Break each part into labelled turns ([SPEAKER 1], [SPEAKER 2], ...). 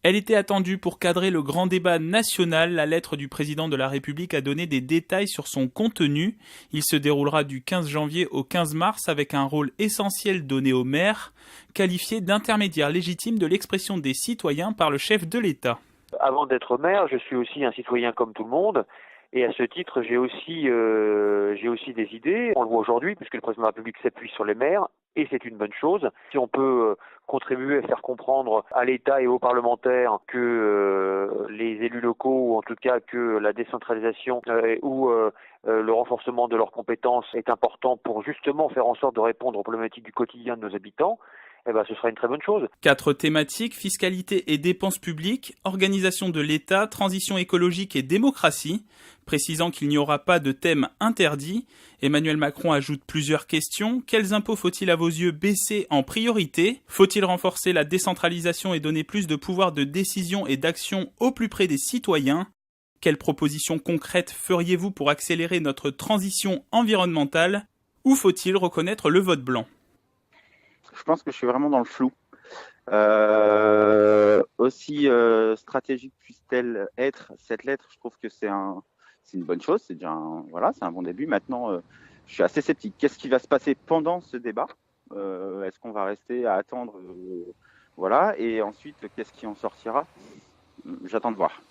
[SPEAKER 1] Elle était attendue pour cadrer le grand débat national. La lettre du président de la République a donné des détails sur son contenu. Il se déroulera du 15 janvier au 15 mars avec un rôle essentiel donné aux maires, qualifiés d'intermédiaires légitimes de l'expression des citoyens par le chef de l'État.
[SPEAKER 2] Avant d'être maire, je suis aussi un citoyen comme tout le monde. Et à ce titre, j'ai aussi des idées. On le voit aujourd'hui, puisque le président de la République s'appuie sur les maires, et c'est une bonne chose. Si on peut contribuer à faire comprendre à l'État et aux parlementaires que les élus locaux, ou en tout cas que la décentralisation ou le renforcement de leurs compétences est important pour justement faire en sorte de répondre aux problématiques du quotidien de nos habitants, ce sera une très bonne chose.
[SPEAKER 1] 4 thématiques, fiscalité et dépenses publiques, organisation de l'État, transition écologique et démocratie. Précisant qu'il n'y aura pas de thème interdit, Emmanuel Macron ajoute plusieurs questions. Quels impôts faut-il à vos yeux baisser en priorité ? Faut-il renforcer la décentralisation et donner plus de pouvoir de décision et d'action au plus près des citoyens ? Quelles propositions concrètes feriez-vous pour accélérer notre transition environnementale ? Ou faut-il reconnaître le vote blanc ?
[SPEAKER 3] Je pense que je suis vraiment dans le flou. Aussi stratégique puisse-t-elle être, cette lettre, je trouve que c'est une bonne chose, c'est un bon début. Maintenant, je suis assez sceptique. Qu'est-ce qui va se passer pendant ce débat ? Est-ce qu'on va rester à attendre et ensuite, qu'est-ce qui en sortira ? J'attends de voir.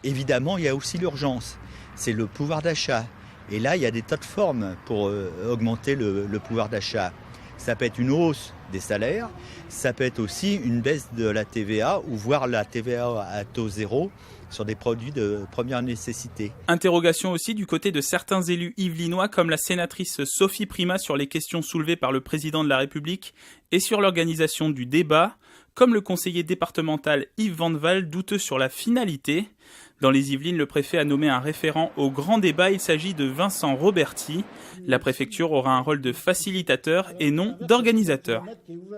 [SPEAKER 4] Évidemment, il y a aussi l'urgence, c'est le pouvoir d'achat. Et là, il y a des tas de formes pour augmenter le pouvoir d'achat. Ça peut être une hausse des salaires, ça peut être aussi une baisse de la TVA ou voire la TVA à taux zéro sur des produits de première nécessité.
[SPEAKER 1] Interrogation aussi du côté de certains élus yvelinois comme la sénatrice Sophie Primas sur les questions soulevées par le président de la République et sur l'organisation du débat, comme le conseiller départemental Yves Vandeval douteux sur la finalité. Dans les Yvelines, le préfet a nommé un référent au grand débat. Il s'agit de Vincent Roberti. La préfecture aura un rôle de facilitateur et non d'organisateur.